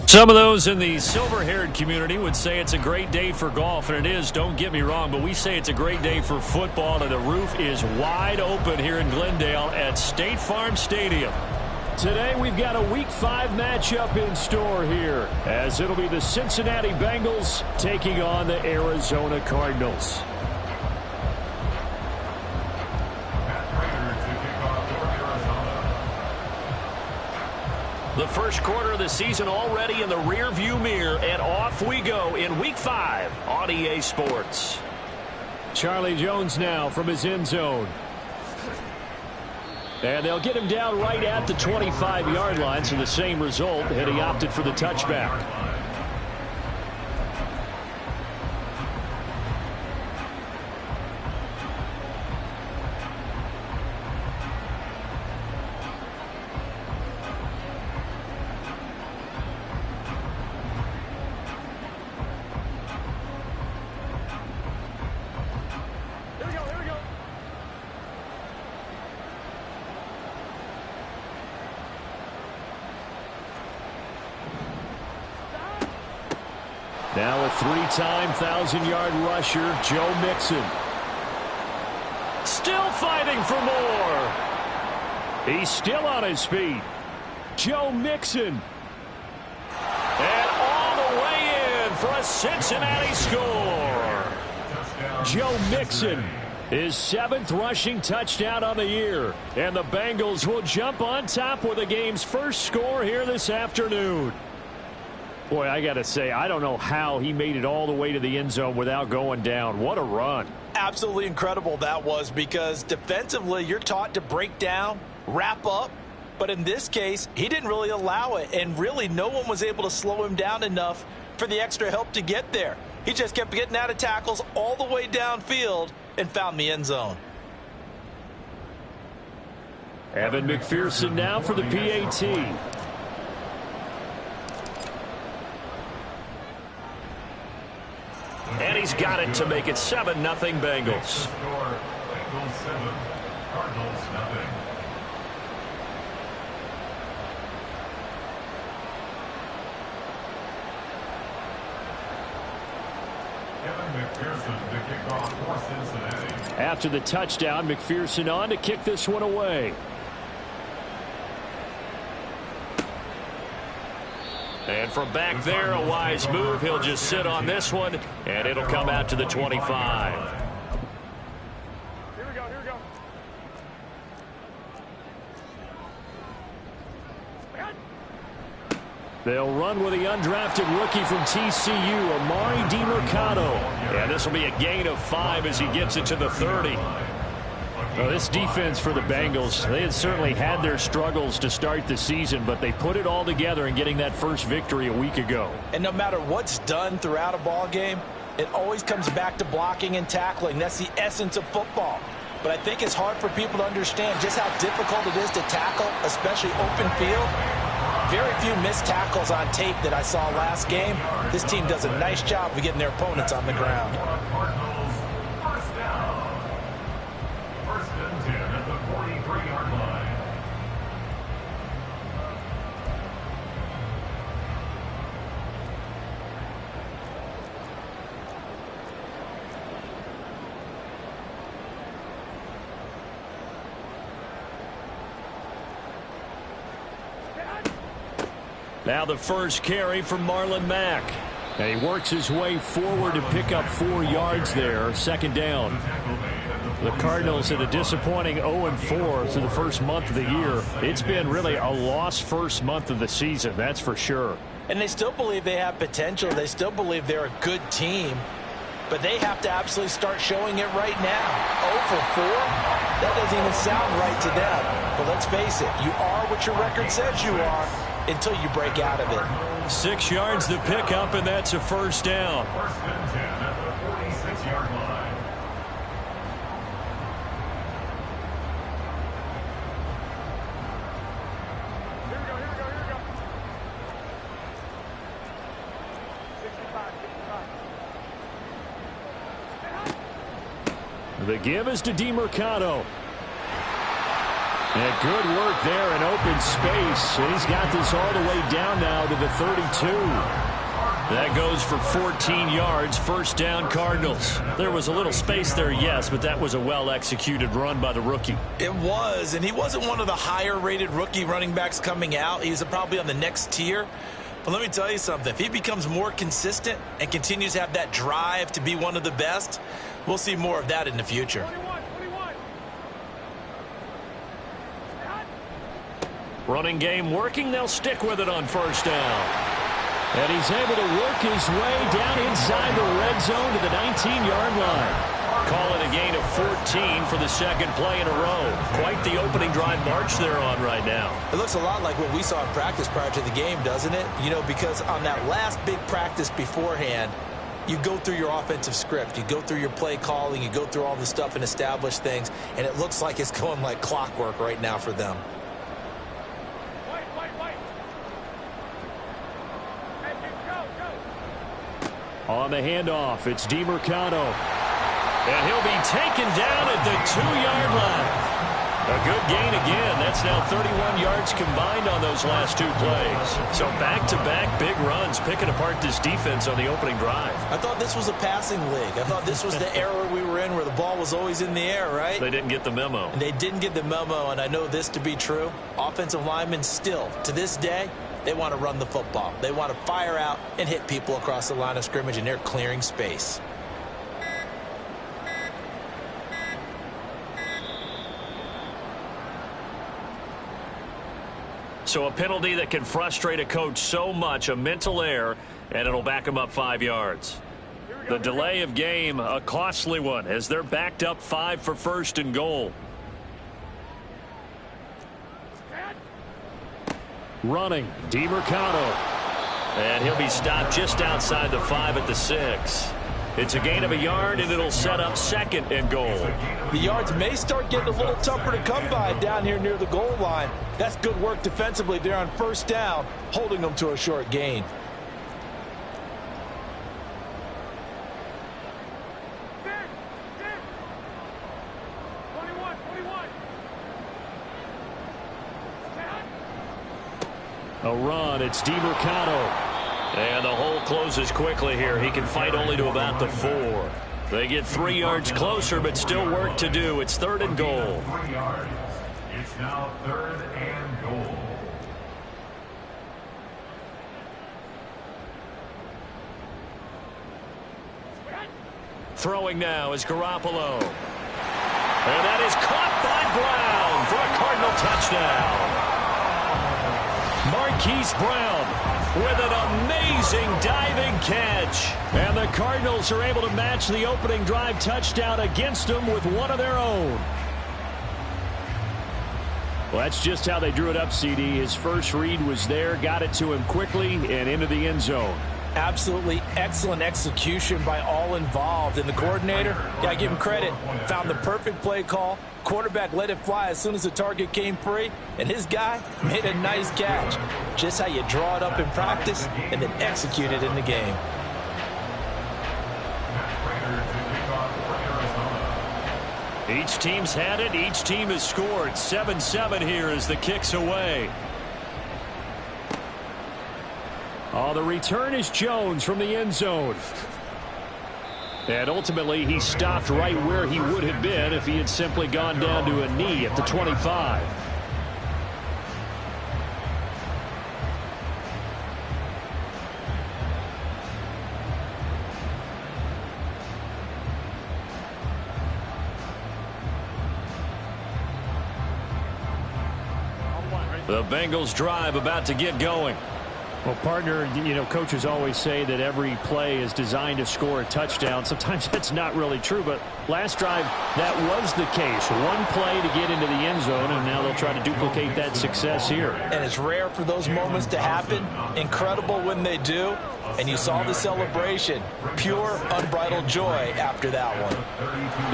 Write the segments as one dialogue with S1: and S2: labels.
S1: Some of those in the silver-haired community would say it's a great day for golf, and it is, don't get me wrong, but we say it's a great day for football, and the roof is wide open here in Glendale at State Farm Stadium. Today we've got a Week 5 matchup in store here, as it'll be the Cincinnati Bengals taking on the Arizona Cardinals. The first quarter of the season already in the rear-view mirror, and off we go in Week 5 on EA Sports. Charlie Jones now from his end zone. And they'll get him down right at the 25-yard line, so the same result, and he opted for the touchback. Now a three-time 1,000-yard rusher, Joe Mixon. Still fighting for more. He's still on his feet. Joe Mixon. And all the way in for a Cincinnati score. Joe Mixon, his 7th rushing touchdown on the year. And the Bengals will jump on top with the game's first score here this afternoon. Boy, I got to say, I don't know how he made it all the way to the end zone without going down. What a run.
S2: Absolutely incredible that was, because defensively you're taught to break down, wrap up. But in this case, he didn't really allow it, and really no one was able to slow him down enough for the extra help to get there. He just kept getting out of tackles all the way downfield and found the end zone.
S1: Evan McPherson now for the PAT. And he's got it to make it 7-0 Bengals. After the touchdown, McPherson on to kick this one away. And from back there, a wise move. He'll just sit on this one, and it'll come out to the 25.
S3: Here we go.
S1: They'll run with the undrafted rookie from TCU, Amari DiMercato. And this will be a gain of 5 as he gets it to the 30. Well, this defense for the Bengals, they had certainly had their struggles to start the season, but they put it all together in getting that first victory a week ago.
S2: And no matter what's done throughout a ball game, it always comes back to blocking and tackling. That's the essence of football. But I think it's hard for people to understand just how difficult it is to tackle, especially open field. Very few missed tackles on tape that I saw last game. This team does a nice job of getting their opponents on the ground.
S1: Now the first carry from Marlon Mack. And he works his way forward to pick up 4 yards there. Second down. The Cardinals had a disappointing 0-4 through the first month of the year. It's been really a lost first month of the season, that's for sure.
S2: And they still believe they have potential. They still believe they're a good team. But they have to absolutely start showing it right now. 0-4? That doesn't even sound right to them. But let's face it, you are what your record says you are until you break out of it.
S1: 6 yards to pick up, and that's a first down.
S4: First and 10 at the 46-yard line.
S3: Here we go. 65.
S1: The give is to DiMercato. And good work there in open space. And he's got this all the way down now to the 32. That goes for 14 yards, first down Cardinals. There was a little space there, yes, but that was a well-executed run by the rookie.
S2: It was, and he wasn't one of the higher-rated rookie running backs coming out. He's probably on the next tier. But let me tell you something. If he becomes more consistent and continues to have that drive to be one of the best, we'll see more of that in the future.
S3: 21.
S1: Running game working. They'll stick with it on first down. And he's able to work his way down inside the red zone to the 19-yard line. Call it a gain of 14 for the second play in a row. Quite the opening drive march they're on right now.
S2: It looks a lot like what we saw in practice prior to the game, doesn't it? You know, because on that last big practice beforehand, you go through your offensive script. You go through your play calling. You go through all the stuff and establish things. And it looks like it's going like clockwork right now for them.
S1: On the handoff, it's DeMercado. And he'll be taken down at the 2-yard line. A good gain again. That's now 31 yards combined on those last two plays. So back-to-back big runs picking apart this defense on the opening drive.
S2: I thought this was a passing league. I thought this was the era we were in where the ball was always in the air, right?
S1: They didn't get the memo.
S2: And they didn't get the memo, and I know this to be true. Offensive linemen still, to this day, they want to run the football. They want to fire out and hit people across the line of scrimmage, and they're clearing space.
S1: So a penalty that can frustrate a coach so much, a mental error, and it'll back him up 5 yards. The delay of game, a costly one, as they're backed up 5 for first and goal. Running, DeMercado. And he'll be stopped just outside the 5 at the 6. It's a gain of a yard, and it'll set up second and goal.
S2: The yards may start getting a little tougher to come by down here near the goal line. That's good work defensively there on first down, holding them to a short gain.
S1: A run, it's DeMercado. And the hole closes quickly here. He can fight only to about the 4. They get 3 yards closer, but still work to do. It's third and goal.
S4: 3 yards. It's now third and goal.
S1: Throwing now is Garoppolo. And that is caught by Brown for a Cardinal touchdown. Marquise Brown with an amazing diving catch. And the Cardinals are able to match the opening drive touchdown against them with one of their own. Well, that's just how they drew it up, CD. His first read was there, got it to him quickly, and into the end zone.
S2: Absolutely excellent execution by all involved. And the coordinator, got to give him credit, found the perfect play call. Quarterback let it fly as soon as the target came free, and his guy made a nice catch. Just how you draw it up in practice and then execute it in the game.
S1: Each team's had it. Each team has scored. 7-7 here as the kick's away. Oh, the return is Jones from the end zone. And ultimately, he stopped right where he would have been if he had simply gone down to a knee at the 25. The Bengals drive about to get going.
S5: Well, partner, you know, coaches always say that every play is designed to score a touchdown. Sometimes that's not really true, but last drive, that was the case. One play to get into the end zone, and now they'll try to duplicate that success here.
S2: And it's rare for those moments to happen. Incredible when they do. And you saw the celebration. Pure, unbridled joy after that one.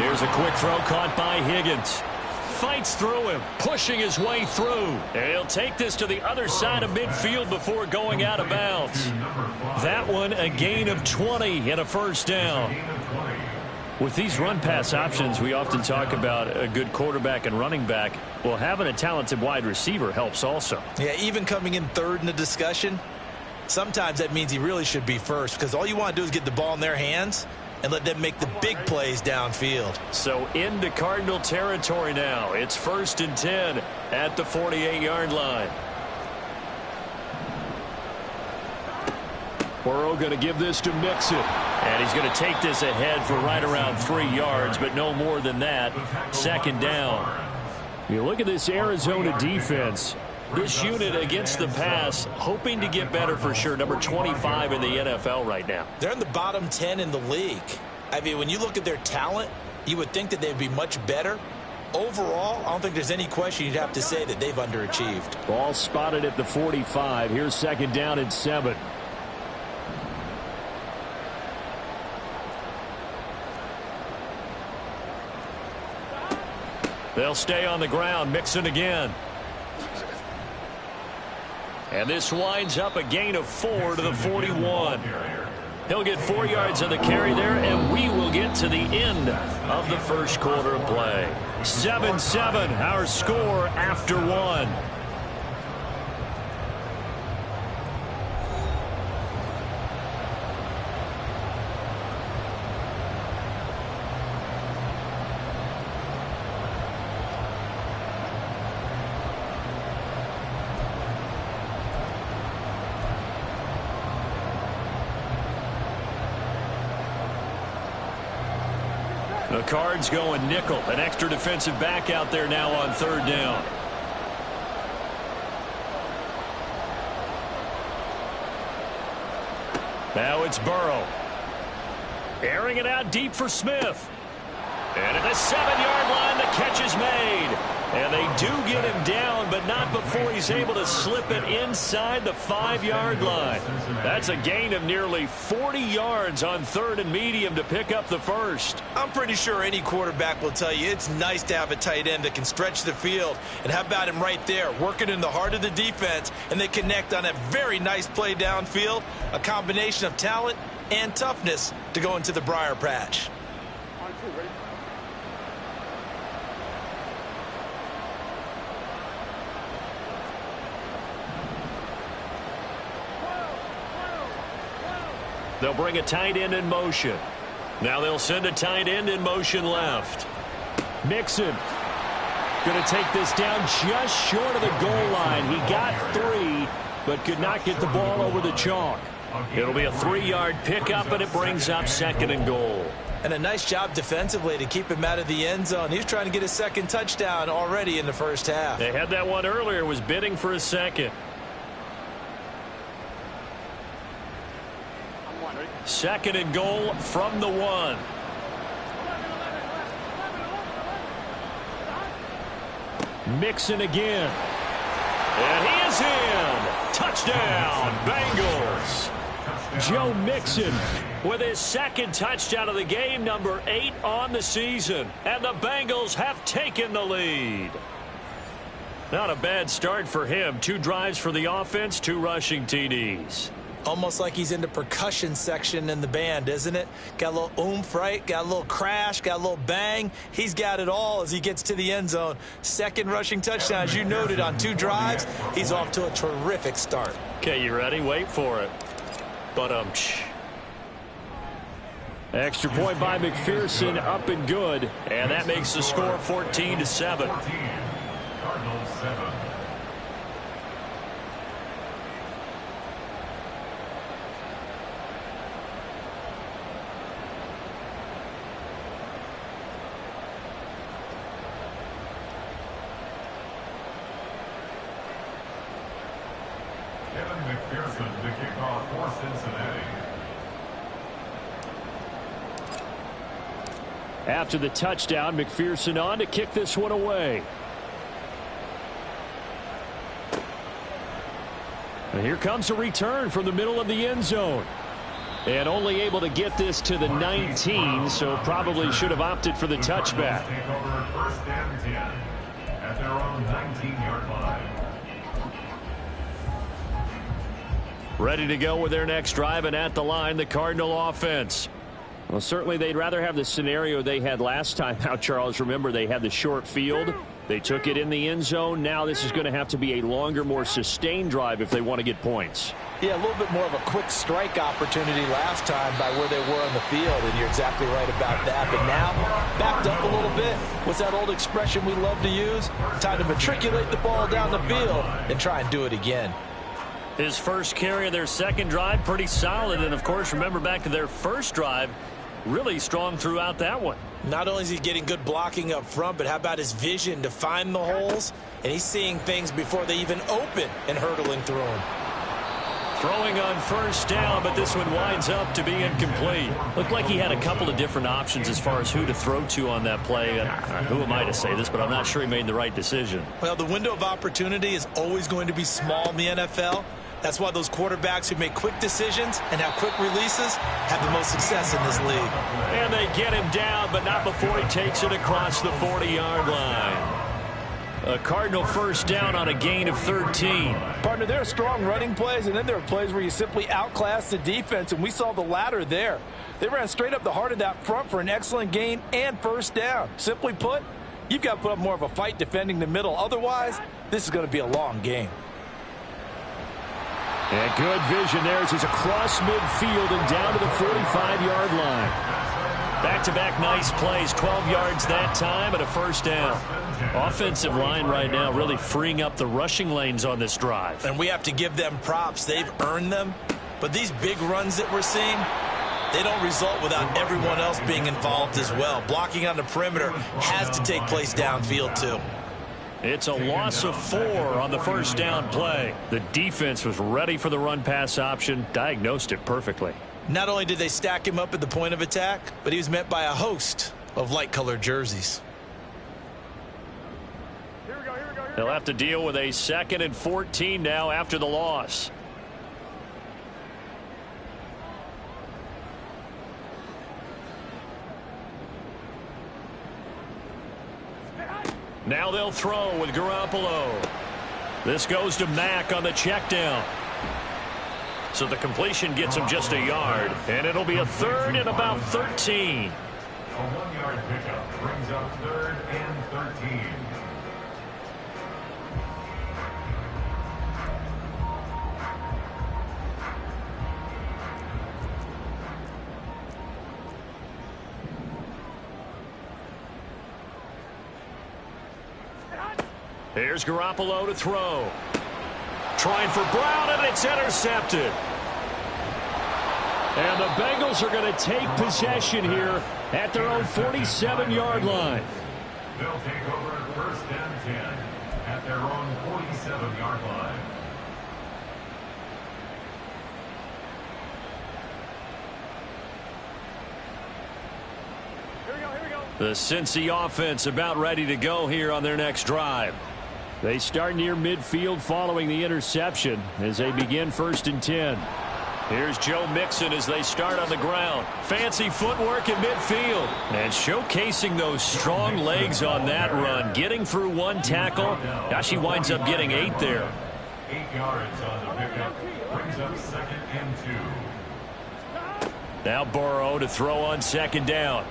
S1: Here's a quick throw caught by Higgins. Fights through him, pushing his way through. And he'll take this to the other side of midfield before going out of bounds. That one, a gain of 20 and a first down.
S5: With these run-pass options, we often talk about a good quarterback and running back. Well, having a talented wide receiver helps also.
S2: Yeah, even coming in third in the discussion, sometimes that means he really should be first, because all you want to do is get the ball in their hands and let them make the big plays downfield.
S1: So into Cardinal territory now. It's 1st and 10 at the 48-yard line. Burrow going to give this to Mixon. And he's going to take this ahead for right around 3 yards, but no more than that. 2nd down.
S5: You look at this Arizona defense.
S1: This unit against the pass, hoping to get better for sure. Number 25 in the NFL right now.
S2: They're in the bottom 10 in the league. I mean, when you look at their talent, you would think that they'd be much better. Overall, I don't think there's any question you'd have to say that they've underachieved.
S5: Ball spotted at the 45. Here's 2nd down and 7.
S1: They'll stay on the ground. Mixon again. And this winds up a gain of 4 to the 41. He'll get 4 yards on the carry there, and we will get to the end of the first quarter of play. 7-7, our score after 1. The Cards going nickel. An extra defensive back out there now on 3rd down. Now it's Burrow. Airing it out deep for Smith. And at the 7-yard line, the catch is made. And they do get him down, but not before he's able to slip it inside the 5-yard line. That's a gain of nearly 40 yards on 3rd and medium to pick up the first.
S2: I'm pretty sure any quarterback will tell you it's nice to have a tight end that can stretch the field. And how about him right there, working in the heart of the defense, and they connect on a very nice play downfield, a combination of talent and toughness to go into the briar patch.
S1: They'll bring a tight end in motion. Now they'll send a tight end in motion left.
S5: Mixon going to take this down just short of the goal line. He got 3, but could not get the ball over the chalk.
S1: It'll be a 3-yard pickup, and it brings up 2nd and goal.
S2: And a nice job defensively to keep him out of the end zone. He was trying to get his 2nd touchdown already in the first half.
S1: They had that one earlier, was bidding for a 2nd. 2nd and goal from the 1.
S5: Mixon again.
S1: And he is in. Touchdown, Bengals.
S5: Joe Mixon
S1: with his 2nd touchdown of the game, number 8 on the season. And the Bengals have taken the lead. Not a bad start for him. 2 drives for the offense, 2 rushing TDs.
S2: Almost like he's in the percussion section in the band, isn't it? Got a little oomph, right? Got a little crash, got a little bang. He's got it all as he gets to the end zone. 2nd rushing touchdown, as you noted, on 2 drives. He's off to a terrific start.
S1: Okay, you ready? Wait for it.
S5: Extra point by McPherson, up and good.
S1: And that makes the score 14-7.
S4: Cardinals 7. Kevin McPherson to kick off for Cincinnati.
S5: After the touchdown, McPherson on to kick this one away. And here comes a return from the middle of the end zone. And only able to get this to the 19, so probably should have opted for the touchback.
S4: Take over 1st and 10 at their own 19-yard line.
S1: Ready to go with their next drive, and at the line, the Cardinal offense.
S5: Well, certainly they'd rather have the scenario they had last time out, Charles. Remember, they had the short field. They took it in the end zone. Now this is going to have to be a longer, more sustained drive if they want to get points.
S2: Yeah, a little bit more of a quick strike opportunity last time by where they were on the field, and you're exactly right about that. But now, backed up a little bit, what's that old expression we love to use? Time to matriculate the ball down the field and try and do it again.
S5: His first carry of their second drive, pretty solid. And, of course, remember back to their first drive, really strong throughout that one.
S2: Not only is he getting good blocking up front, but how about his vision to find the holes? And he's seeing things before they even open and hurtling through them.
S5: Throwing on first down, but this one winds up to be incomplete. Looked like he had a couple of different options as far as who to throw to on that play. Who am I to say this, but I'm not sure he made the right decision.
S2: Well, the window of opportunity is always going to be small in the NFL. That's why those quarterbacks who make quick decisions and have quick releases have the most success in this league.
S5: And they get him down, but not before he takes it across the 40-yard line. A Cardinal first down on a gain of 13.
S2: Partner, there are strong running plays, and then there are plays where you simply outclass the defense, and we saw the latter there. They ran straight up the heart of that front for an excellent gain and first down. Simply put, you've got to put up more of a fight defending the middle. Otherwise, this is going to be a long game.
S5: And good vision there as he's across midfield and down to the 45-yard line. Back-to-back nice plays, 12 yards that time and a first down. Offensive line right now really freeing up the rushing lanes on this drive.
S2: And we have to give them props. They've earned them. But these big runs that we're seeing, they don't result without everyone else being involved as well. Blocking on the perimeter has to take place downfield too.
S5: It's a loss of 4 on the first down play. The defense was ready for the run-pass option, diagnosed it perfectly.
S2: Not only did they stack him up at the point of attack, but he was met by a host of light-colored jerseys.
S3: Here we go, here we go, here we
S5: They'll
S3: go.
S5: have to deal with a 2nd and 14 now after the loss. Now they'll throw with Garoppolo. This goes to Mack on the check down. So the completion gets him just a yard, and it'll be a 3rd and about 13.
S4: A 1-yard pickup brings up 3rd and 13.
S5: Here's Garoppolo to throw. Trying for Brown, and it's intercepted. And the Bengals are going to take possession here at their own 47-yard line.
S4: They'll take over 1st and 10 at their own 47-yard line.
S3: Here we go, here we go.
S5: The Cincy offense about ready to go here on their next drive. They start near midfield following the interception as they begin 1st and 10. Here's Joe Mixon as they start on the ground. Fancy footwork in midfield. And showcasing those strong legs on that run. Getting through 1 tackle. Gosh, he winds up getting 8 there.
S4: 8 yards on the pickup brings up 2nd and 2.
S5: Now Burrow to throw on 2nd down.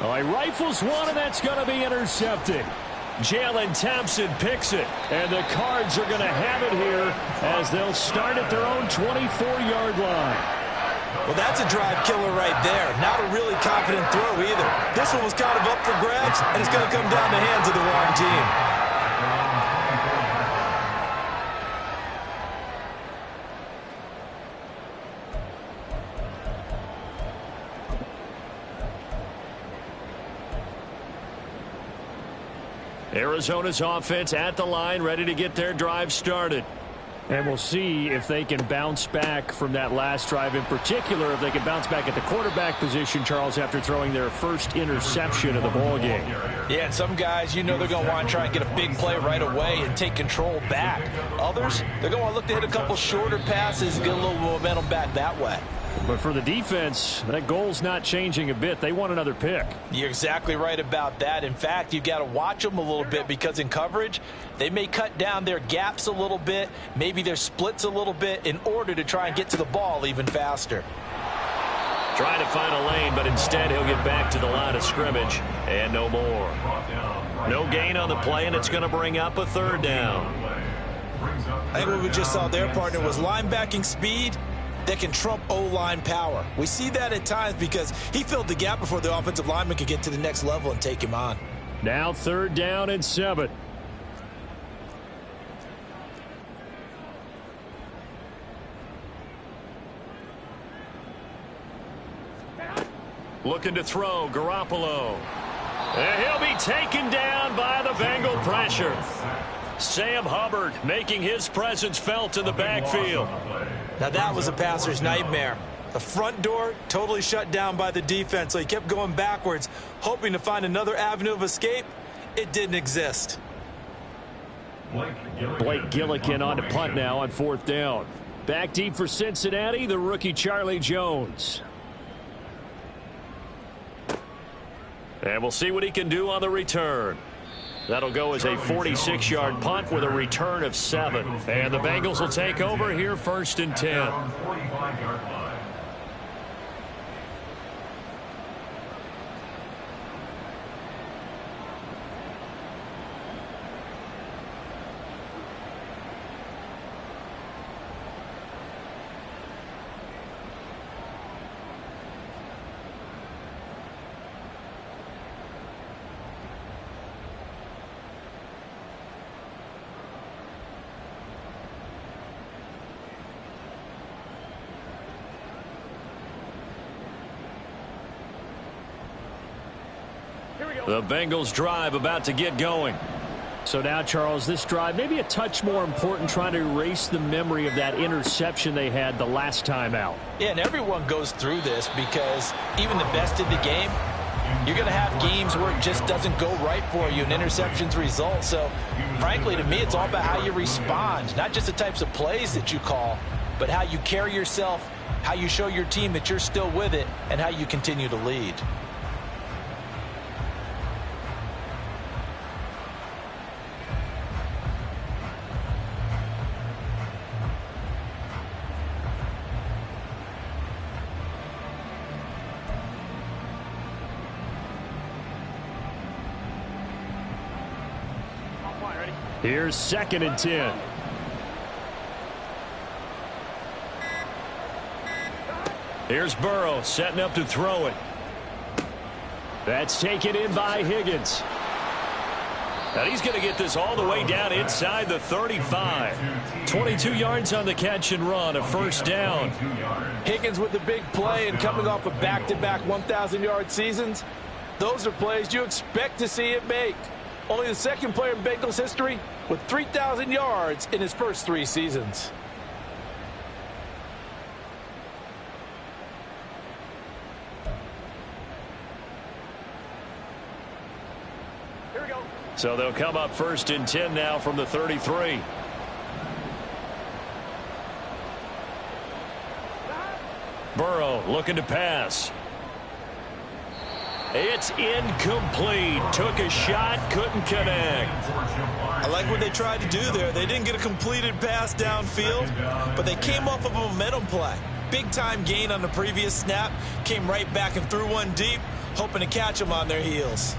S5: Oh, he rifles one, and that's going to be intercepted. Jalen Thompson picks it, and the Cards are going to have it here as they'll start at their own 24-yard line.
S2: Well, that's a drive killer right there. Not a really confident throw either. This one was kind of up for grabs, and it's going to come down the hands of the wrong team.
S5: Arizona's offense at the line, ready to get their drive started. And we'll see if they can bounce back from that last drive, in particular, if they can bounce back at the quarterback position, Charles, after throwing their first interception of the ballgame.
S2: Yeah, and some guys, you know they're going to want to try and get a big play right away and take control back. Others, they're going to look to hit a couple shorter passes and get a little momentum back that way.
S5: But for the defense, that goal's not changing a bit. They want another pick.
S2: You're exactly right about that. In fact, you've got to watch them a little bit because in coverage, they may cut down their gaps a little bit, maybe their splits a little bit in order to try and get to the ball even faster.
S1: Trying to find a lane, but instead he'll get back to the line of scrimmage and no more. No gain on the play, and it's going to bring up a third down.
S2: I think what we just saw there, partner, was linebacking speed that can trump O-line power. We see that at times because he filled the gap before the offensive lineman could get to the next level and take him on.
S5: Now 3rd down and 7.
S1: Looking to throw, Garoppolo. And he'll be taken down by the Bengal pressure. Sam Hubbard making his presence felt in the backfield.
S2: Now that was a passer's nightmare. The front door totally shut down by the defense, so he kept going backwards, hoping to find another avenue of escape. It didn't exist.
S5: Blake Gillikin on to punt now on 4th down. Back deep for Cincinnati, the rookie Charlie Jones.
S1: And we'll see what he can do on the return. That'll go as a 46-yard punt with a return of 7. And the Bengals will take over here 1st and 10.
S4: 45-yard line.
S1: The Bengals drive about to get going.
S5: So now, Charles, this drive maybe a touch more important, trying to erase the memory of that interception they had the last time out.
S2: Yeah, and everyone goes through this because even the best in the game, you're going to have games where it just doesn't go right for you and interceptions result. So, frankly, to me, it's all about how you respond, not just the types of plays that you call, but how you carry yourself, how you show your team that you're still with it, and how you continue to lead.
S5: Here's 2nd and 10.
S1: Here's Burrow setting up to throw it.
S5: That's taken in by Higgins.
S1: And he's going to get this all the way down inside the 35. 22 yards on the catch and run, a 1st down.
S2: Higgins with the big play and coming off of back-to-back 1,000-yard seasons. Those are plays you expect to see it make. Only the 2nd player in Bengals history with 3,000 yards in his first 3 seasons.
S3: Here we go.
S1: So they'll come up 1st and 10 now from the 33. Burrow looking to pass. It's incomplete. Took a shot, couldn't connect.
S2: I like what they tried to do there. They didn't get a completed pass downfield, but they came off of a momentum play. Big-time gain on the previous snap. Came right back and threw one deep, hoping to catch them on their heels.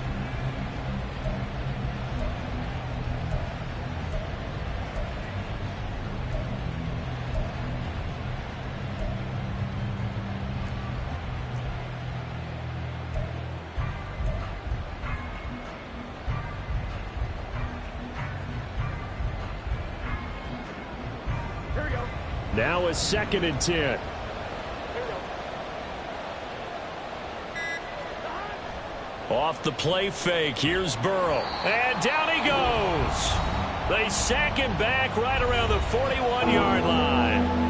S5: Now a 2nd and 10.
S1: Off the play fake, here's Burrow. And down he goes. They sack him back right around the 41-yard line.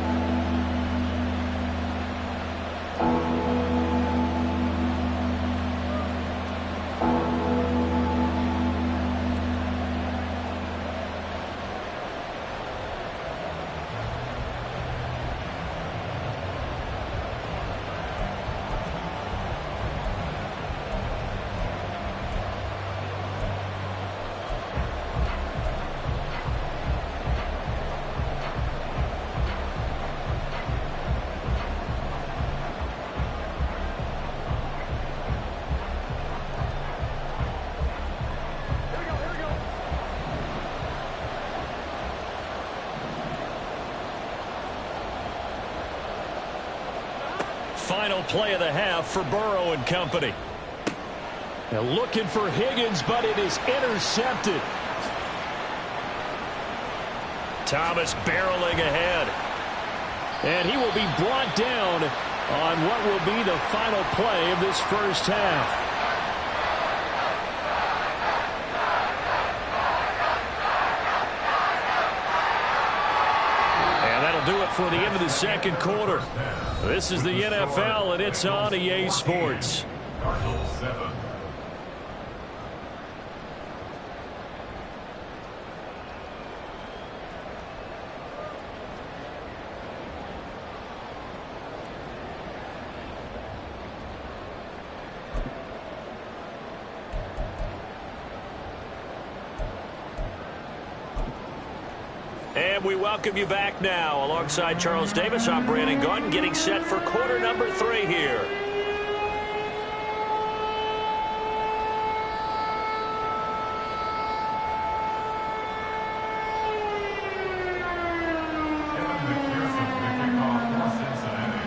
S1: final play of the half for Burrow and company. Now looking for Higgins, but it is intercepted. Thomas barreling ahead. And he will be brought down on what will be the final play of this first half. And that'll do it for the end of the second quarter. This is the NFL, and it's on EA Sports.
S4: Cardinals 7.
S1: And we welcome you back now. Alongside Charles Davis, I'm Brandon Gaudin, getting set for quarter number 3 here.
S4: Kevin McPherson with the kickoff for Cincinnati.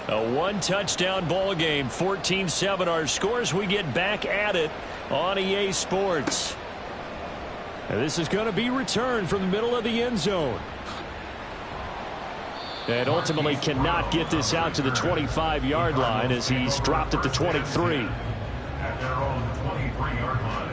S1: A one-touchdown ball game, 14-7 our scores. We get back at it on EA Sports. And this is going to be returned from the middle of the end zone. And ultimately cannot get this out to the 25-yard line as he's dropped at the 23.
S4: At their own 23-yard line.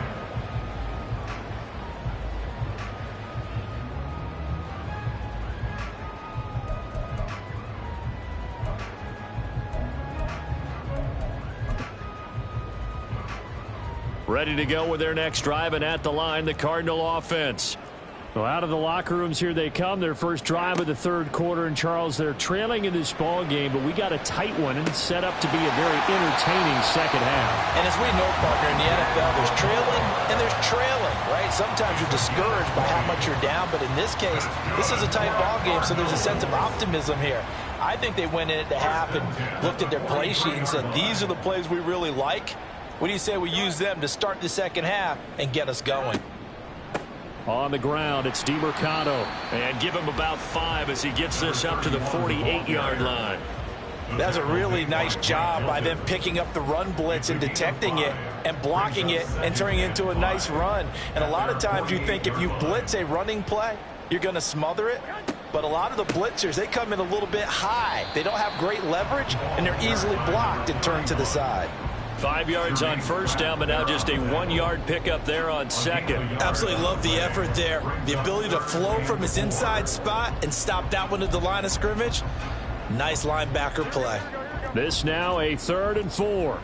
S1: Ready to go with their next drive, and at the line, the Cardinal offense. Well, out of the locker rooms here they come. Their first drive of the third quarter. And, Charles, they're trailing in this ball game, but we got a tight one and set up to be a very entertaining second half.
S2: And as we know, partner, in the NFL, there's trailing and there's trailing, right? Sometimes you're discouraged by how much you're down, but in this case, this is a tight ball game, so there's a sense of optimism here. I think they went in at the half and looked at their play sheet and said, these are the plays we really like. What do you say we use them to start the second half and get us going?
S1: On the ground, it's DeMercado. And give him about 5 as he gets this up to the 48-yard line.
S2: That's a really nice job by them picking up the run blitz and detecting it and blocking it and turning it into a nice run. And a lot of times you think if you blitz a running play, you're going to smother it. But a lot of the blitzers, they come in a little bit high. They don't have great leverage, and they're easily blocked and turned to the side.
S1: 5 yards on first down, but now just a 1-yard pickup there on second.
S2: Absolutely love the effort there. The ability to flow from his inside spot and stop that one at the line of scrimmage. Nice linebacker play.
S1: This now a 3rd and 4.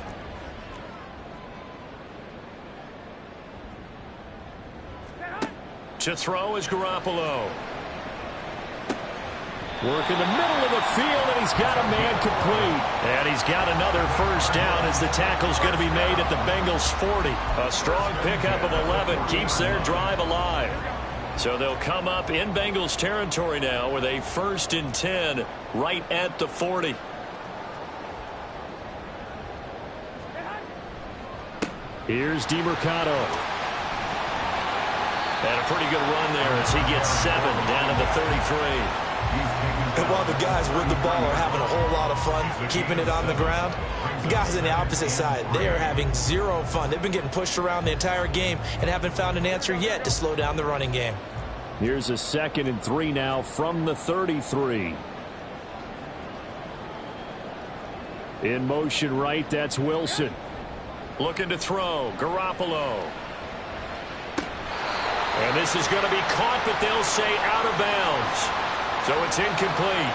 S1: To throw is Garoppolo. Work in the middle of the field, and he's got a man complete. And he's got another first down as the tackle's going to be made at the Bengals 40. A strong pickup of 11 keeps their drive alive. So they'll come up in Bengals territory now with a 1st and 10 right at the 40. Here's DeMercado. And a pretty good run there as he gets 7 down to the 33.
S2: And while the guys with the ball are having a whole lot of fun keeping it on the ground, the guys on the opposite side, they are having zero fun. They've been getting pushed around the entire game and haven't found an answer yet to slow down the running game.
S1: Here's a 2nd and 3 now from the 33. In motion right, that's Wilson. Looking to throw, Garoppolo. And this is going to be caught, but they'll say out of bounds. So it's incomplete.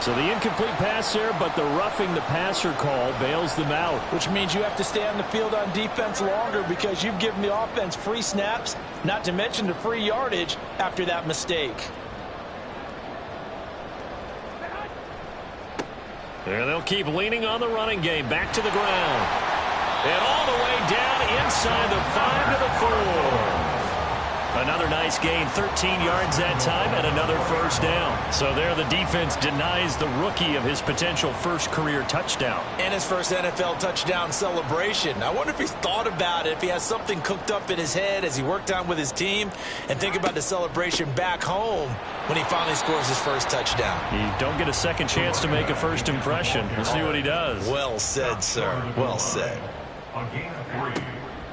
S1: So the incomplete pass there, but the roughing the passer call bails them out.
S2: Which means you have to stay on the field on defense longer because you've given the offense free snaps, not to mention the free yardage after that mistake.
S1: And they'll keep leaning on the running game. Back to the ground. And all the way down inside the 5 to the 4.
S5: Another nice gain, 13 yards that time, and another first down. So there the defense denies the rookie of his potential first career touchdown.
S2: And his first NFL touchdown celebration. I wonder if he's thought about it, if he has something cooked up in his head as he worked out with his team, and think about the celebration back home when he finally scores his first touchdown.
S5: You don't get a second chance to make a first impression. We'll see what he does.
S2: Well said, sir. Well said.
S4: On gain of 3,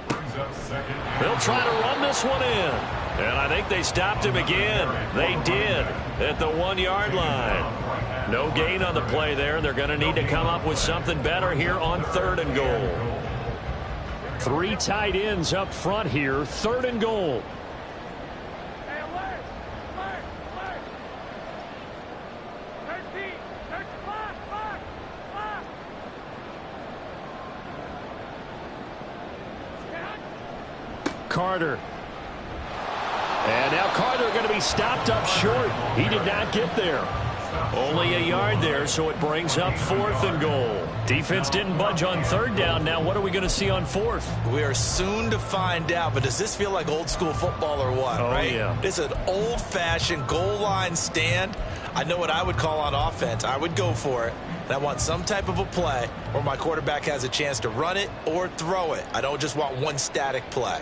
S4: brings up second.
S1: They'll try to run this one in. And I think they stopped him again. They did at the 1-yard line. No gain on the play there. They're going to need to come up with something better here on 3rd and goal. 3 tight ends up front here. 3rd and goal. Carter. And now Carter going to be stopped up short. He did not get there. Only a yard there, so it brings up 4th and goal. Defense didn't budge on 3rd down. Now what are we going to see on 4th?
S2: We are soon to find out, but does this feel like old school football or what, right?
S1: Yeah.
S2: It's an old-fashioned goal line stand. I know what I would call on offense. I would go for it. And I want some type of a play where my quarterback has a chance to run it or throw it. I don't just want one static play.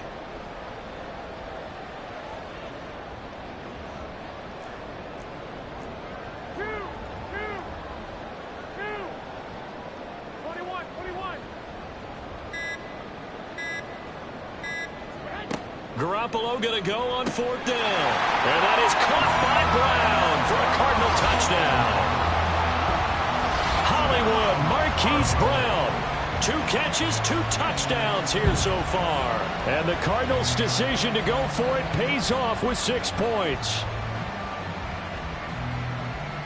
S1: Garoppolo going to go on 4th down. And that is caught by Brown for a Cardinal touchdown. Hollywood Marquise Brown. 2 catches, 2 touchdowns here so far. And the Cardinals' decision to go for it pays off with 6 points.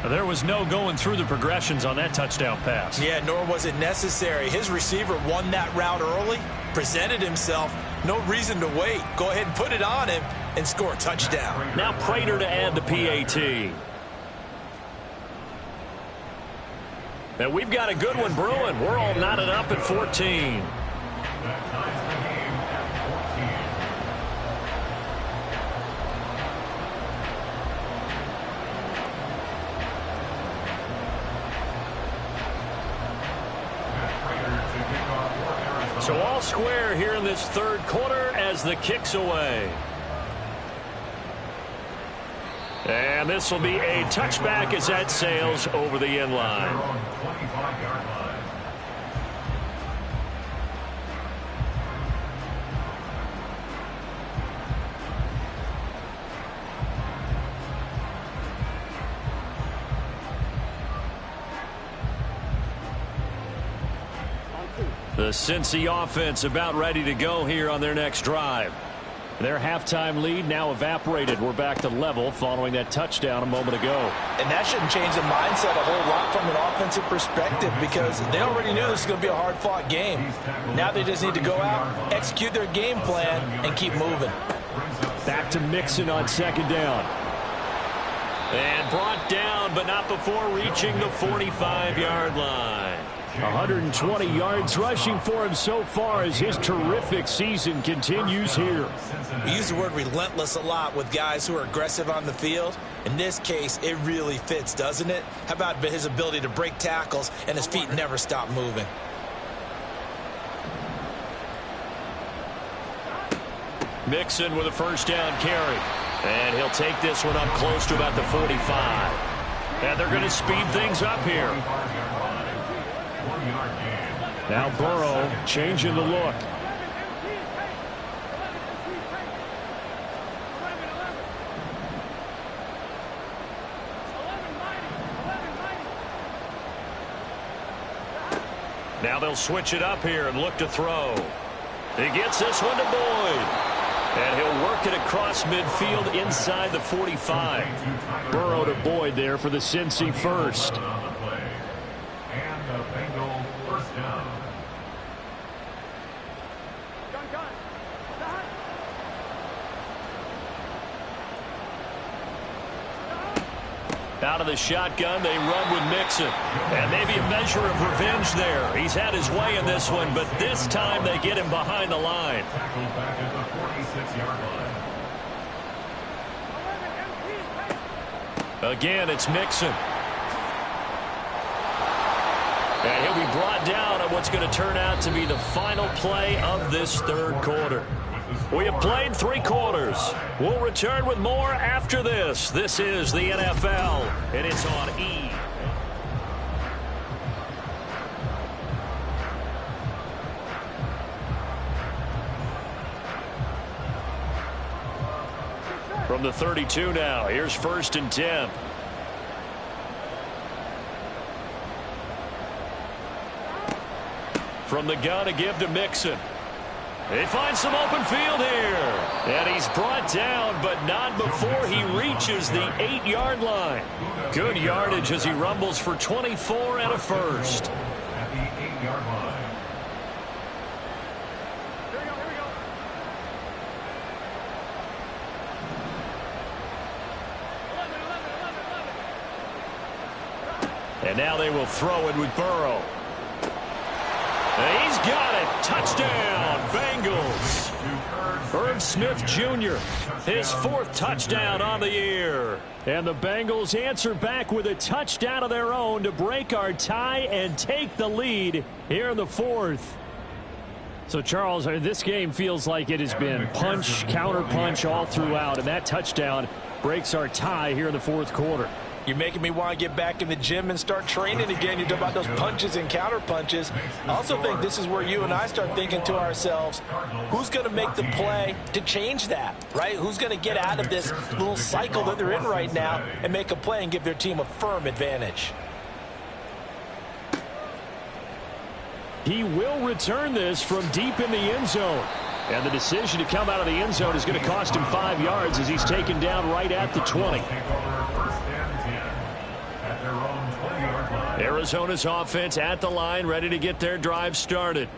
S1: There was no going through the progressions on that touchdown pass.
S2: Yeah, nor was it necessary. His receiver won that route early, presented himself. No reason to wait. Go ahead and put it on him and score a touchdown.
S1: Now Prater to add the PAT. And we've got a good one brewing. We're all knotted up at 14.
S4: That ties the game at 14.
S1: So all square here in this 3rd quarter as the kick's away. And this will be a touchback as that sails over the end line.
S4: On 25-yard line.
S1: The Cincy offense about ready to go here on their next drive. Their halftime lead now evaporated. We're back to level following that touchdown a moment ago.
S2: And that shouldn't change the mindset a whole lot from an offensive perspective because they already knew this was going to be a hard-fought game. Now they just need to go out, execute their game plan, and keep moving.
S5: Back to Mixon on 2nd down.
S1: And brought down, but not before reaching the 45-yard line.
S5: 120 yards rushing for him so far as his terrific season continues here.
S2: We use the word relentless a lot with guys who are aggressive on the field. In this case, it really fits, doesn't it? How about his ability to break tackles and his feet never stop moving?
S1: Mixon with a first down carry. And he'll take this one up close to about the 45. And they're going to speed things up here.
S5: Now Burrow changing the look.
S1: Now they'll switch it up here and look to throw. He gets this one to Boyd. And he'll work it across midfield inside the 45.
S5: Burrow to Boyd there for the Cincy first.
S4: And the Bengal first down.
S1: Out of the shotgun, they run with Mixon. And maybe a measure of revenge there. He's had his way in this one, but this time they get him behind the line.
S4: Tackled back at the 46-yard line.
S1: Again, it's Mixon. And he'll be brought down on what's going to turn out to be the final play of this third quarter. We have played 3 quarters. We'll return with more after this. This is the NFL, and it's on E! From the 32 now, here's 1st and 10. From the gun to give to Mixon. They find some open field here. And he's brought down, but not before he reaches the 8-yard line. Good yardage as he rumbles for 24 and a first.
S4: At the 8-yard line.
S3: Here we go.
S1: And now they will throw it with Burrow. And he's got it. Touchdown, Bengals. Irv Smith Jr., his 4th touchdown on the year. And the Bengals answer back with a touchdown of their own to break our tie and take the lead here in the 4th. So, Charles, this game feels like it has been punch, counter-punch all throughout, and that touchdown breaks our tie here in the 4th quarter.
S2: You're making me want to get back in the gym and start training again. You talk about those punches and counter punches. I also think this is where you and I start thinking to ourselves, who's going to make the play to change that, right? Who's going to get out of this little cycle that they're in right now and make a play and give their team a firm advantage?
S5: He will return this from deep in the end zone. And the decision to come out of the end zone is going to cost him 5 yards as he's taken down right at the 20.
S1: Arizona's offense at the line, ready to get their drive started.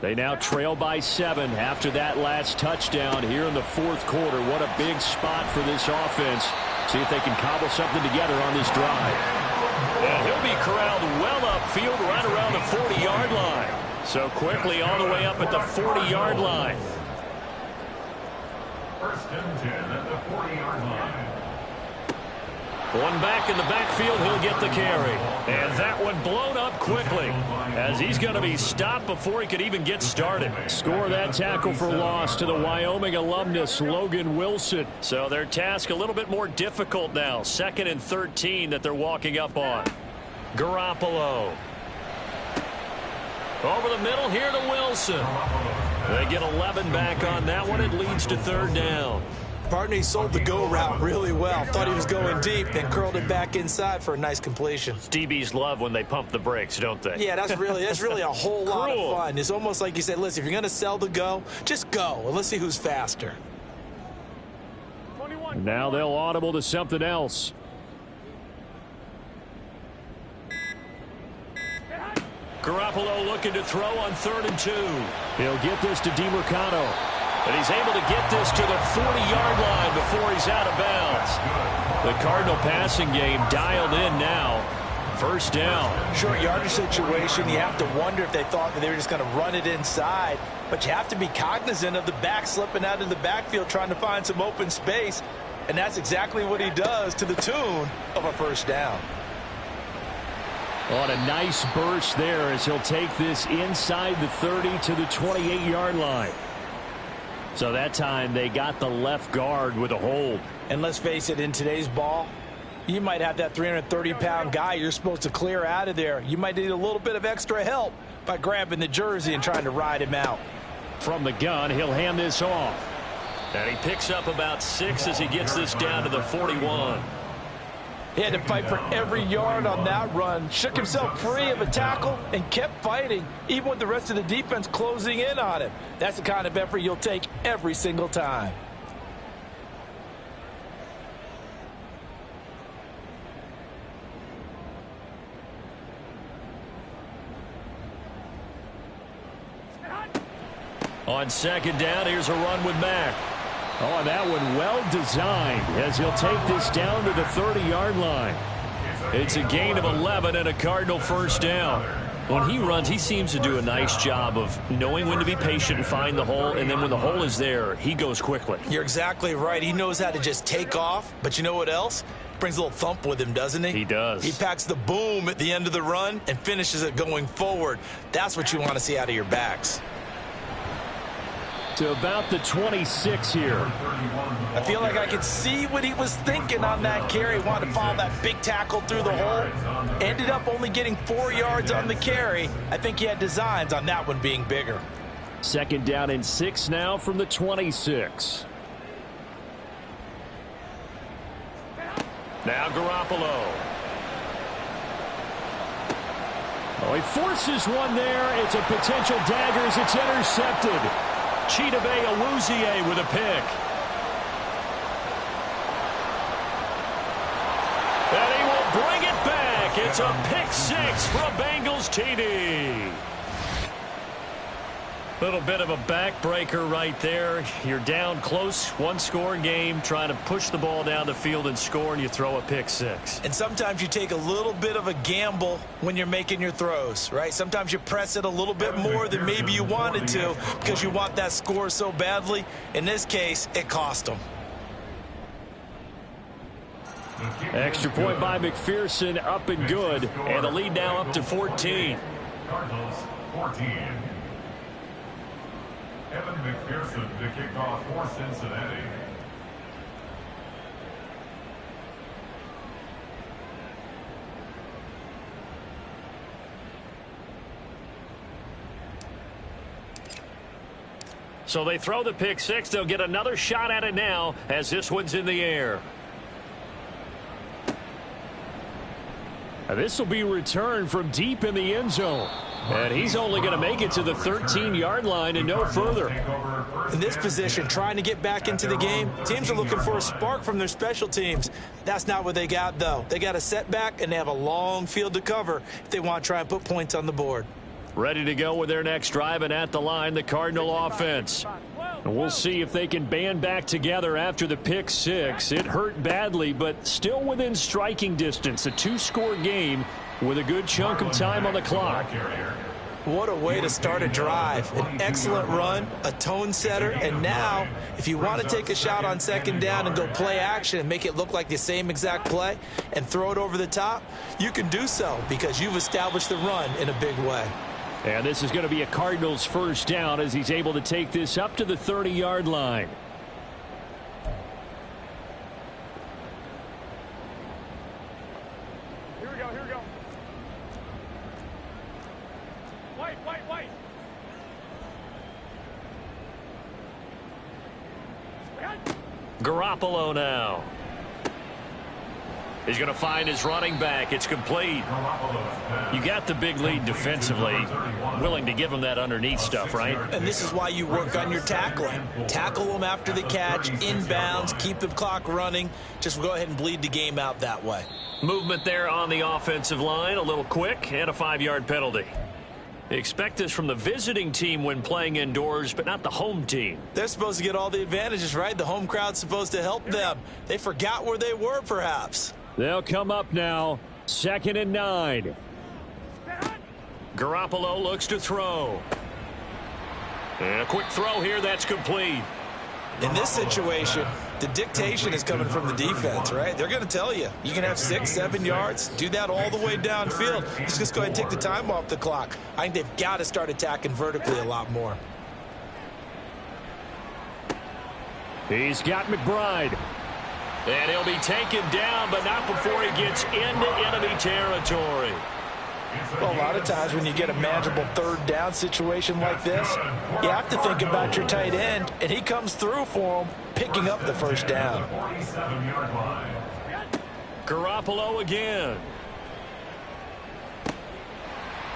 S1: They now trail by 7 after that last touchdown here in the 4th quarter. What a big spot for this offense. See if they can cobble something together on this drive. And he'll be corralled well upfield right around the 40-yard line. So quickly all the way up at the 40-yard line.
S4: 1st and 10 at the 40-yard line.
S1: One back in the backfield, he'll get the carry. And that one blown up quickly as he's going to be stopped before he could even get started.
S5: Score that tackle for loss to the Wyoming alumnus, Logan Wilson.
S1: So their task a little bit more difficult now. 2nd and 13 that they're walking up on. Garoppolo. Over the middle here to Wilson. They get 11 back on that one. It leads to 3rd down.
S2: Partner, he sold the go route really well. Thought he was going deep, then curled it back inside for a nice completion.
S1: DBs love when they pump the brakes, don't they?
S2: Yeah, that's really a whole lot of fun. It's almost like you said, listen, if you're going to sell the go, just go, and let's see who's faster.
S3: 21.
S5: Now they'll audible to something else.
S1: Garoppolo looking to throw on 3rd and 2.
S5: He'll get this to DeMarcano.
S1: And he's able to get this to the 40-yard line before he's out of bounds. The Cardinal passing game dialed in now. 1st down.
S2: Short yardage situation, you have to wonder if they thought that they were just going to run it inside. But you have to be cognizant of the back slipping out of the backfield trying to find some open space. And that's exactly what he does to the tune of a 1st down.
S5: On a nice burst there as he'll take this inside the 30 to the 28-yard line. So that time they got the left guard with a hold.
S2: And let's face it, in today's ball, you might have that 330-pound guy you're supposed to clear out of there. You might need a little bit of extra help by grabbing the jersey and trying to ride him out.
S5: From the gun, he'll hand this off.
S1: And he picks up about 6 as he gets this down to the 41.
S2: He had to fight for every yard on that run, shook himself free of a tackle, and kept fighting, even with the rest of the defense closing in on him. That's the kind of effort you'll take every single time.
S1: On 2nd down, here's a run with Mack.
S5: Oh, that one well designed as he'll take this down to the 30-yard line.
S1: It's a gain of 11 and a Cardinal 1st down.
S5: When he runs, he seems to do a nice job of knowing when to be patient and find the hole, and then when the hole is there, he goes quickly.
S2: You're exactly right. He knows how to just take off, but you know what else? Brings a little thump with him, doesn't he?
S5: He does.
S2: He packs the boom at the end of the run and finishes it going forward. That's what you want to see out of your backs.
S5: To about the 26 here.
S2: I feel like I could see what he was thinking on that carry. Wanted to follow that big tackle through the hole. Ended up only getting 4 yards on the carry. I think he had designs on that one being bigger.
S5: 2nd down and 6 now from the 26. Now Garoppolo. Oh, he forces one there. It's a potential dagger as it's intercepted. Chidobe Awuzie with a pick. And he will bring it back. It's a pick 6 for a Bengals TD. Little bit of a backbreaker right there. You're down close, 1-score game, trying to push the ball down the field and score, and you throw a pick 6.
S2: And sometimes you take a little bit of a gamble when you're making your throws, right? Sometimes you press it a little bit more than maybe you wanted to because you want that score so badly. In this case, it cost them.
S5: Extra point by McPherson, up and good. And the lead now up to 14.
S4: Cardinals 14. Evan McPherson to kick off for Cincinnati.
S5: So they throw the pick 6. They'll get another shot at it now as this one's in the air. This will be returned from deep in the end zone. And he's only going to make it to the 13-yard line and no further.
S2: In this position, trying to get back into the game, teams are looking for a spark from their special teams. That's not what they got, though. They got a setback, and they have a long field to cover if they want to try and put points on the board.
S5: Ready to go with their next drive, and at the line, the Cardinal offense. And we'll see if they can band back together after the pick 6. It hurt badly, but still within striking distance. A 2-score game with a good chunk of time on the clock.
S2: What a way to start a drive. An excellent run, a tone setter, and now if you want to take a shot on 2nd down and go play action and make it look like the same exact play and throw it over the top, you can do so because you've established the run in a big way.
S5: And this is going to be a Cardinals 1st down as he's able to take this up to the 30-yard line.
S3: Here we go, here we go. Wait.
S5: Garoppolo now. He's going to find his running back. It's complete. You got the big lead defensively. Willing to give him that underneath stuff, right?
S2: And this is why you work on your tackling. Tackle them after the catch, inbounds, keep the clock running. Just go ahead and bleed the game out that way.
S5: Movement there on the offensive line. A little quick and a 5-yard penalty. Expect this from the visiting team when playing indoors, but not the home team.
S2: They're supposed to get all the advantages, right? The home crowd's supposed to help them. They forgot where they were, perhaps.
S5: They'll come up now. 2nd and 9. Garoppolo looks to throw. And a quick throw here. That's complete.
S2: In this situation, the dictation is coming from the defense, right? They're going to tell you, you can have 6, 7 yards, do that all the way downfield. Just go ahead and take the time off the clock. I think they've got to start attacking vertically a lot more.
S5: He's got McBride. And he'll be taken down, but not before he gets into enemy territory.
S2: Well, a lot of times when you get a manageable 3rd down situation like this, you have to think about your tight end, and he comes through for him, picking up the 1st down.
S5: Garoppolo again.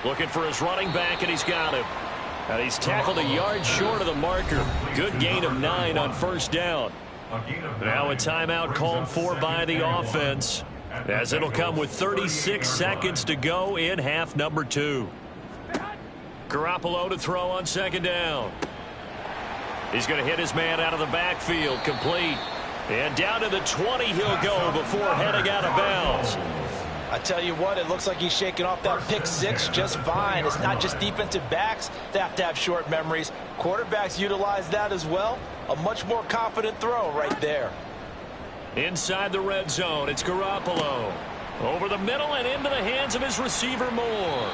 S5: Looking for his running back, and he's got him. And he's tackled a yard short of the marker. Good gain of 9 on 1st down. Now a timeout called for by the offense, as it'll come with 36 seconds to go in half number 2. Garoppolo to throw on 2nd down. He's going to hit his man out of the backfield, complete. And down to the 20 he'll go before heading out of bounds.
S2: I tell you what, it looks like he's shaking off that pick six just fine. It's not just defensive backs that have to have short memories. Quarterbacks utilize that as well. A much more confident throw right there.
S1: Inside the red zone, it's Garoppolo. Over the middle and into the hands of his receiver Moore.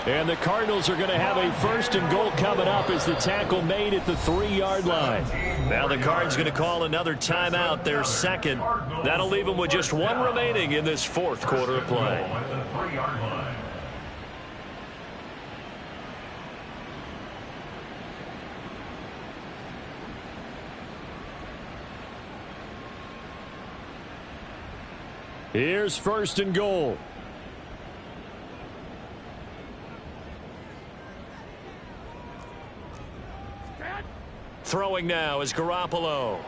S5: And the Cardinals are going to have a 1st and goal coming up as the tackle made at the 3-yard line.
S1: Now the Cards going to call another timeout, their second. That'll leave them with just one remaining in this 4th quarter of play.
S4: At the 3-yard line.
S5: Here's 1st and goal.
S1: Throwing now is Garoppolo.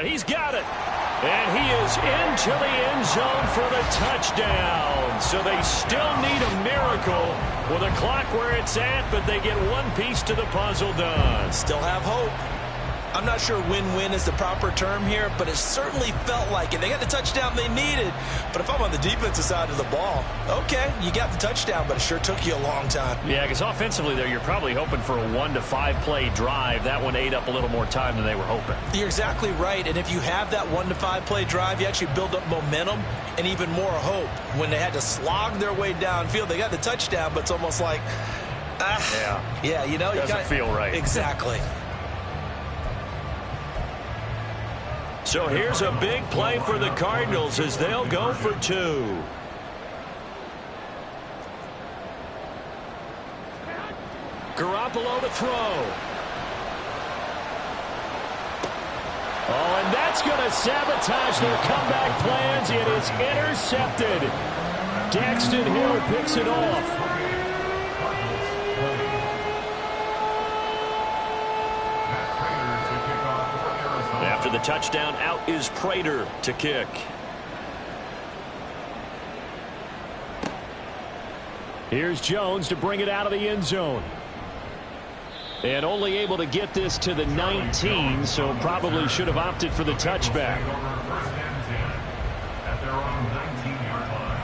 S1: He's got it. And he is into the end zone for the touchdown. So they still need a miracle with a clock where it's at, but they get one piece to the puzzle done.
S2: Still have hope. I'm not sure win-win is the proper term here, but it certainly felt like it. They got the touchdown they needed. But if I'm on the defensive side of the ball, okay, you got the touchdown, but it sure took you a long time.
S5: Yeah, because offensively there, you're probably hoping for a 1 to 5 play drive. That one ate up a little more time than they were hoping.
S2: You're exactly right. And if you have that 1 to 5 play drive, you actually build up momentum and even more hope. When they had to slog their way downfield, they got the touchdown, but it's almost like, yeah, you know,
S5: doesn't feel right.
S2: Exactly.
S1: So here's a big play for the Cardinals as they'll go for 2. Garoppolo to throw.
S5: Oh, and that's going to sabotage their comeback plans. It is intercepted. Daxton Hill picks it off.
S1: After the touchdown, out is Prater to kick.
S5: Here's Jones to bring it out of the end zone. And only able to get this to the 19, so probably should have opted for the touchback.
S4: First and 10 at their own 19-yard line.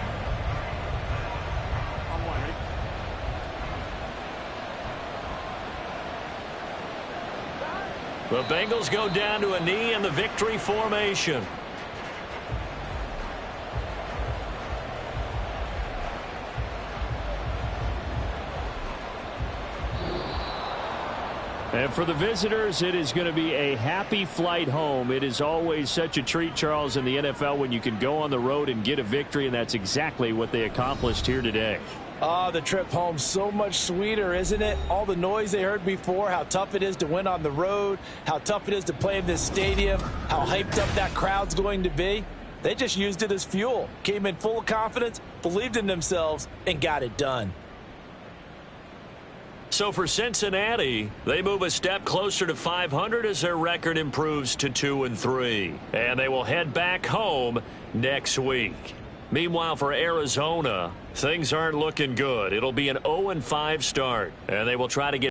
S1: The Bengals go down to a knee in the victory formation.
S5: And for the visitors, it is going to be a happy flight home. It is always such a treat, Charles, in the NFL when you can go on the road and get a victory, and that's exactly what they accomplished here today.
S2: The trip home so much sweeter, isn't it? All the noise they heard before, how tough it is to win on the road, how tough it is to play in this stadium, how hyped up that crowd's going to be. They just used it as fuel, came in full of confidence, believed in themselves, and got it done.
S1: So for Cincinnati, they move a step closer to 500 as their record improves to 2-3. And they will head back home next week. Meanwhile, for Arizona, things aren't looking good. It'll be an 0-5 start, and they will try to get